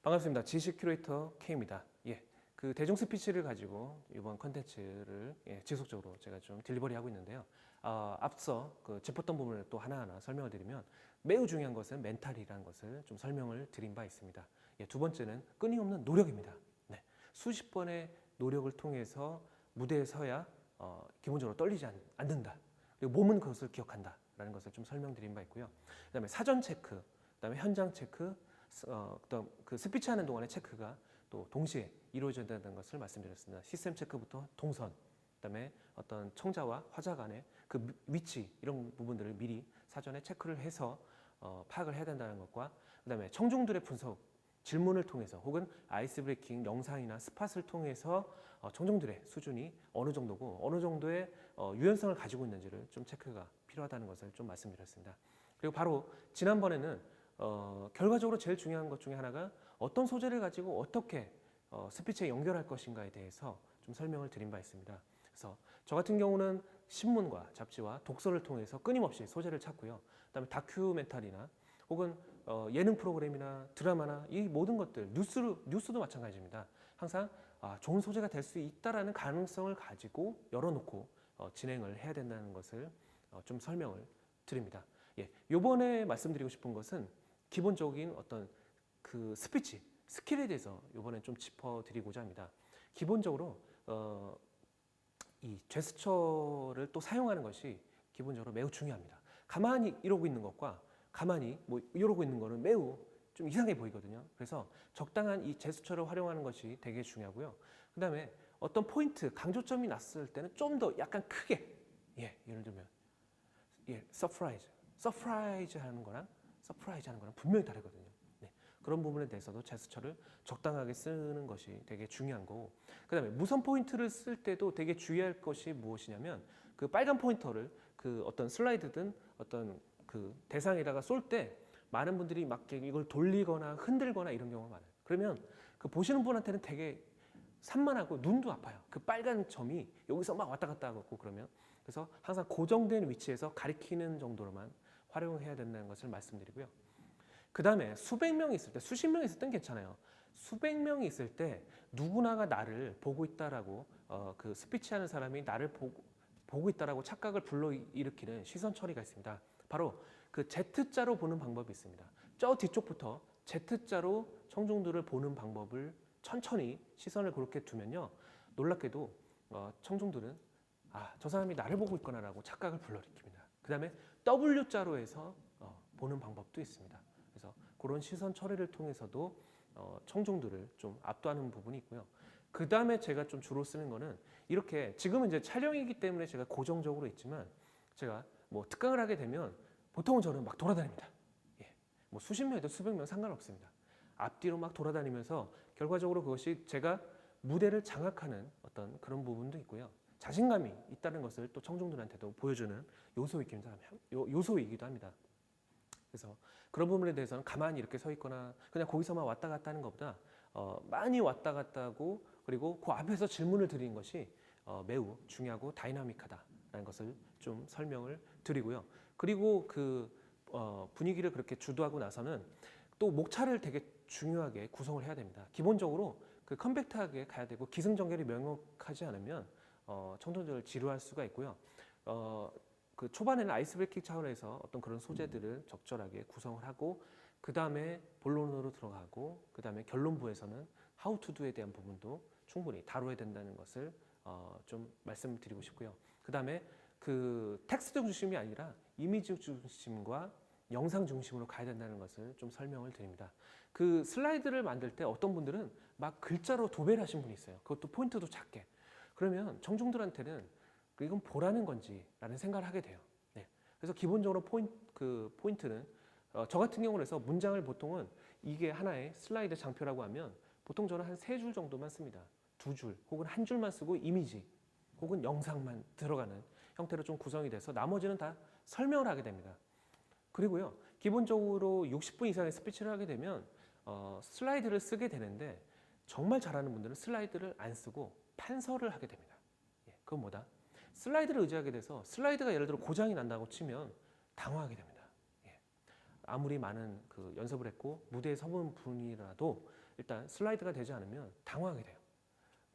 반갑습니다. 지식 큐레이터 K입니다. 그 대중 스피치를 가지고 이번 컨텐츠를 지속적으로 제가 좀 딜리버리 하고 있는데요. 앞서 그 짚었던 부분을 또 하나하나 설명을 드리면 매우 중요한 것은 멘탈이라는 것을 좀 설명을 드린 바 있습니다. 두 번째는 끊임없는 노력입니다. 네. 수십 번의 노력을 통해서 무대에 서야 기본적으로 떨리지 않는다. 그리고 몸은 그것을 기억한다라는 것을 좀 설명드린 바 있고요. 그다음에 사전 체크, 그다음에 현장 체크, 그다음 그 스피치 하는 동안의 체크가 또 동시에 이루어져야 된다는 것을 말씀드렸습니다. 시스템 체크부터 동선, 그다음에 어떤 청자와 화자 간의 그 위치 이런 부분들을 미리 사전에 체크를 해서 파악을 해야 된다는 것과 그다음에 청중들의 분석, 질문을 통해서 혹은 아이스 브레이킹 영상이나 스팟을 통해서 청중들의 수준이 어느 정도고 어느 정도의 유연성을 가지고 있는지를 좀 체크가 필요하다는 것을 좀 말씀드렸습니다. 그리고 바로 지난번에는 결과적으로 제일 중요한 것 중에 하나가 어떤 소재를 가지고 어떻게 스피치에 연결할 것인가에 대해서 좀 설명을 드린 바 있습니다. 그래서 저 같은 경우는 신문과 잡지와 독서를 통해서 끊임없이 소재를 찾고요. 그다음에 다큐멘터리나 혹은 예능 프로그램이나 드라마나 이 모든 것들, 뉴스도 마찬가지입니다. 항상 좋은 소재가 될 수 있다라는 가능성을 가지고 열어놓고 진행을 해야 된다는 것을 좀 설명을 드립니다. 요번에 말씀드리고 싶은 것은 기본적인 어떤 그 스피치, 스킬에 대해서 이번에 좀 짚어드리고자 합니다. 기본적으로 이 제스처를 또 사용하는 것이 기본적으로 매우 중요합니다. 가만히 이러고 있는 것과 가만히 뭐 이러고 있는 것은 매우 좀 이상해 보이거든요. 그래서 적당한 이 제스처를 활용하는 것이 되게 중요하고요. 그 다음에 어떤 포인트, 강조점이 났을 때는 좀 더 약간 크게, 예를 들면 서프라이즈 하는 거랑 분명히 다르거든요. 그런 부분에 대해서도 제스처를 적당하게 쓰는 것이 되게 중요한 거고, 그 다음에 무선 포인트를 쓸 때도 되게 주의할 것이 무엇이냐면 그 빨간 포인터를 그 어떤 슬라이드든 어떤 그 대상에다가 쏠 때 많은 분들이 막 이걸 돌리거나 흔들거나 이런 경우가 많아요. 그러면 그 보시는 분한테는 되게 산만하고 눈도 아파요. 그 빨간 점이 여기서 막 왔다 갔다 하고 그러면. 그래서 항상 고정된 위치에서 가리키는 정도로만 활용해야 된다는 것을 말씀드리고요. 그 다음에 수백 명이 있을 때, 수십 명이 있을 땐 괜찮아요. 수백 명이 있을 때 누구나가 나를 보고 있다라고 그 스피치하는 사람이 나를 보고 있다라고 착각을 불러일으키는 시선 처리가 있습니다. 바로 그 Z자로 보는 방법이 있습니다. 저 뒤쪽부터 Z자로 청중들을 보는 방법을 천천히 시선을 그렇게 두면요, 놀랍게도 청중들은 저 사람이 나를 보고 있구나라고 착각을 불러일으킵니다. 그 다음에 W자로 해서 보는 방법도 있습니다. 그래서 그런 시선 처리를 통해서도 청중들을 좀 압도하는 부분이 있고요. 그 다음에 제가 좀 주로 쓰는 거는 이렇게, 지금은 이제 촬영이기 때문에 제가 고정적으로 있지만 제가 뭐 특강을 하게 되면 보통은 저는 막 돌아다닙니다. 뭐 수십 명이든 수백 명 상관없습니다. 앞뒤로 막 돌아다니면서 결과적으로 그것이 제가 무대를 장악하는 어떤 그런 부분도 있고요. 자신감이 있다는 것을 또 청중들한테도 보여주는 요소이기도 합니다. 그래서 그런 부분에 대해서는 가만히 이렇게 서 있거나 그냥 거기서만 왔다 갔다 하는 것보다 많이 왔다 갔다 하고, 그리고 그 앞에서 질문을 드리는 것이 매우 중요하고 다이나믹하다라는 것을 좀 설명을 드리고요. 그리고 그 분위기를 그렇게 주도하고 나서는 또 목차를 되게 중요하게 구성을 해야 됩니다. 기본적으로 그 컴팩트하게 가야 되고 기승전결이 명확하지 않으면 청중들을 지루할 수가 있고요. 그 초반에는 아이스 브레이킹 차원에서 어떤 그런 소재들을 적절하게 구성을 하고, 그 다음에 본론으로 들어가고, 그 다음에 결론부에서는 how to do에 대한 부분도 충분히 다뤄야 된다는 것을 좀 말씀드리고 싶고요. 그 다음에 그 텍스트 중심이 아니라 이미지 중심과 영상 중심으로 가야 된다는 것을 좀 설명을 드립니다. 그 슬라이드를 만들 때 어떤 분들은 막 글자로 도배를 하신 분이 있어요. 그것도 포인트도 작게. 그러면 청중들한테는 이건 보라는 건지 라는 생각을 하게 돼요. 그래서 기본적으로 포인트는 저 같은 경우는 해서 문장을 보통은 이게 하나의 슬라이드 장표라고 하면 보통 저는 한 3줄 정도만 씁니다. 2줄 혹은 1줄만 쓰고 이미지 혹은 영상만 들어가는 형태로 좀 구성이 돼서 나머지는 다 설명을 하게 됩니다. 그리고요, 기본적으로 60분 이상의 스피치를 하게 되면 슬라이드를 쓰게 되는데, 정말 잘하는 분들은 슬라이드를 안 쓰고 판서를 하게 됩니다. 그건 뭐다? 슬라이드를 의지하게 돼서 슬라이드가 예를 들어 고장이 난다고 치면 당황하게 됩니다. 아무리 많은 그 연습을 했고 무대에 서본 분이라도 일단 슬라이드가 되지 않으면 당황하게 돼요.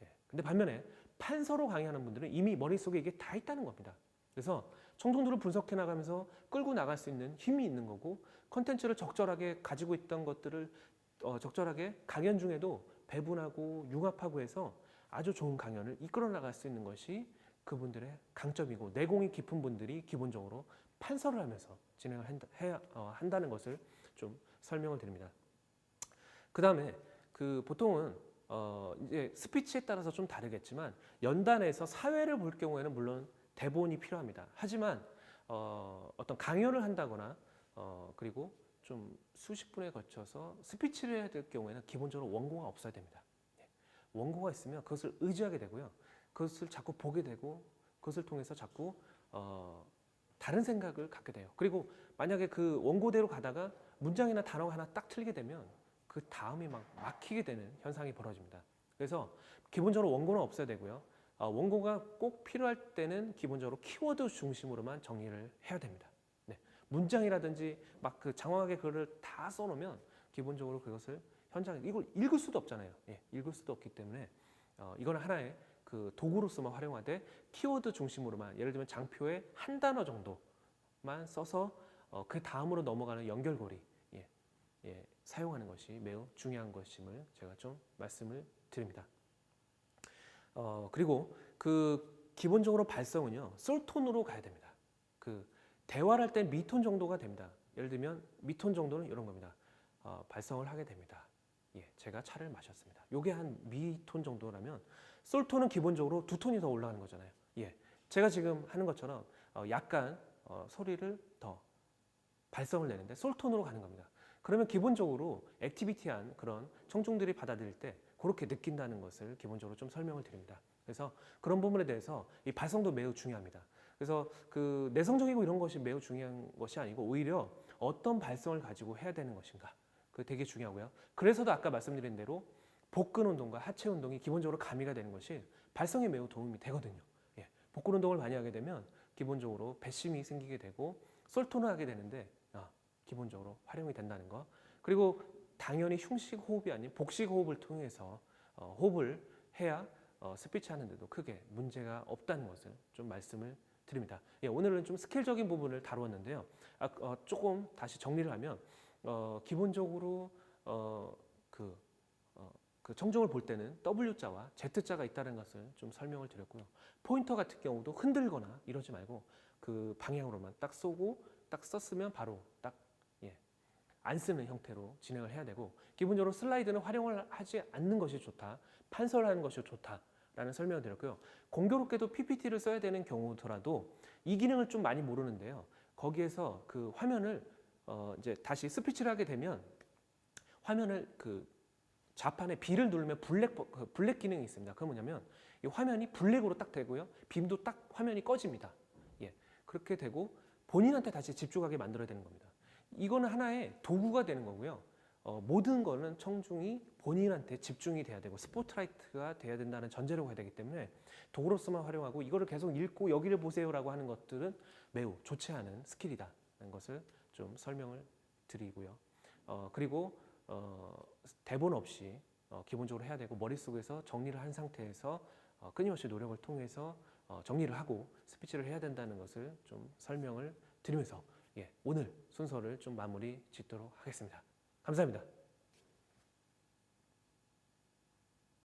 예. 근데 반면에 판서로 강의하는 분들은 이미 머릿속에 이게 다 있다는 겁니다. 그래서 청중들을 분석해 나가면서 끌고 나갈 수 있는 힘이 있는 거고, 컨텐츠를 적절하게 가지고 있던 것들을 적절하게 강연 중에도 배분하고 융합하고 해서 아주 좋은 강연을 이끌어 나갈 수 있는 것이 그분들의 강점이고, 내공이 깊은 분들이 기본적으로 판서를 하면서 진행을 한다는 것을 좀 설명을 드립니다. 그 다음에 보통은 이제 스피치에 따라서 좀 다르겠지만 연단에서 사회를 볼 경우에는 물론 대본이 필요합니다. 하지만 어떤 강연을 한다거나 그리고 좀 수십 분에 걸쳐서 스피치를 해야 될 경우에는 기본적으로 원고가 없어야 됩니다. 원고가 있으면 그것을 의지하게 되고요. 그것을 자꾸 보게 되고 그것을 통해서 자꾸 다른 생각을 갖게 돼요. 그리고 만약에 그 원고대로 가다가 문장이나 단어가 하나 딱 틀리게 되면 그 다음이 막 막히게 되는 현상이 벌어집니다. 그래서 기본적으로 원고는 없어야 되고요. 원고가 꼭 필요할 때는 기본적으로 키워드 중심으로만 정리를 해야 됩니다. 네. 문장이라든지 막 그 장황하게 글을 다 써놓으면 기본적으로 그것을 현장에 이걸 읽을 수도 없잖아요. 예, 읽을 수도 없기 때문에 이거는 하나의 그 도구로서만 활용하되 키워드 중심으로만, 예를 들면 장표에 한 단어 정도만 써서 그 다음으로 넘어가는 연결고리 사용하는 것이 매우 중요한 것임을 제가 좀 말씀을 드립니다. 그리고 기본적으로 발성은요, 솔톤으로 가야 됩니다. 대화를 할 때 미톤 정도가 됩니다. 예를 들면 미톤 정도는 이런 겁니다. 발성을 하게 됩니다. 예, 제가 차를 마셨습니다. 요게 한 미톤 정도라면 솔톤은 기본적으로 두 톤이 더 올라가는 거잖아요. 예, 제가 지금 하는 것처럼 약간 소리를 더 발성을 내는데 솔톤으로 가는 겁니다. 그러면 기본적으로 액티비티한 그런 청중들이 받아들일 때 그렇게 느낀다는 것을 기본적으로 좀 설명을 드립니다. 그래서 그런 부분에 대해서 이 발성도 매우 중요합니다. 그래서 내성적이고 이런 것이 매우 중요한 것이 아니고 오히려 어떤 발성을 가지고 해야 되는 것인가, 그게 되게 중요하고요. 그래서도 아까 말씀드린 대로 복근 운동과 하체 운동이 기본적으로 가미가 되는 것이 발성에 매우 도움이 되거든요. 예, 복근 운동을 많이 하게 되면 기본적으로 배심이 생기게 되고 솔톤을 하게 되는데 기본적으로 활용이 된다는 거. 그리고 당연히 흉식 호흡이 아닌 복식 호흡을 통해서 호흡을 해야 스피치 하는데도 크게 문제가 없다는 것을 좀 말씀을 드립니다. 예, 오늘은 좀 스킬적인 부분을 다루었는데요. 조금 다시 정리를 하면 기본적으로 그 청중을 볼 때는 W자와 Z자가 있다는 것을 좀 설명을 드렸고요. 포인터 같은 경우도 흔들거나 이러지 말고 그 방향으로만 딱 쏘고 딱 썼으면 바로 딱 안 쓰는 형태로 진행을 해야 되고, 기본적으로 슬라이드는 활용을 하지 않는 것이 좋다, 판서를 하는 것이 좋다라는 설명을 드렸고요. 공교롭게도 PPT를 써야 되는 경우더라도 이 기능을 좀 많이 모르는데요. 거기에서 그 화면을 이제 다시 스피치를 하게 되면 화면을 좌판에 B를 누르면 블랙 기능이 있습니다. 그건 뭐냐면 이 화면이 블랙으로 딱 되고요. 빔도 딱 화면이 꺼집니다. 예, 그렇게 되고 본인한테 다시 집중하게 만들어야 되는 겁니다. 이거는 하나의 도구가 되는 거고요. 모든 거는 청중이 본인한테 집중이 돼야 되고 스포트라이트가 돼야 된다는 전제로 가야 되기 때문에 도구로서만 활용하고 이거를 계속 읽고 여기를 보세요라고 하는 것들은 매우 좋지 않은 스킬이다라는 것을 좀 설명을 드리고요. 그리고 대본 없이 기본적으로 해야 되고 머릿속에서 정리를 한 상태에서 끊임없이 노력을 통해서 정리를 하고 스피치를 해야 된다는 것을 좀 설명을 드리면서 오늘 순서를 좀 마무리 짓도록 하겠습니다. 감사합니다.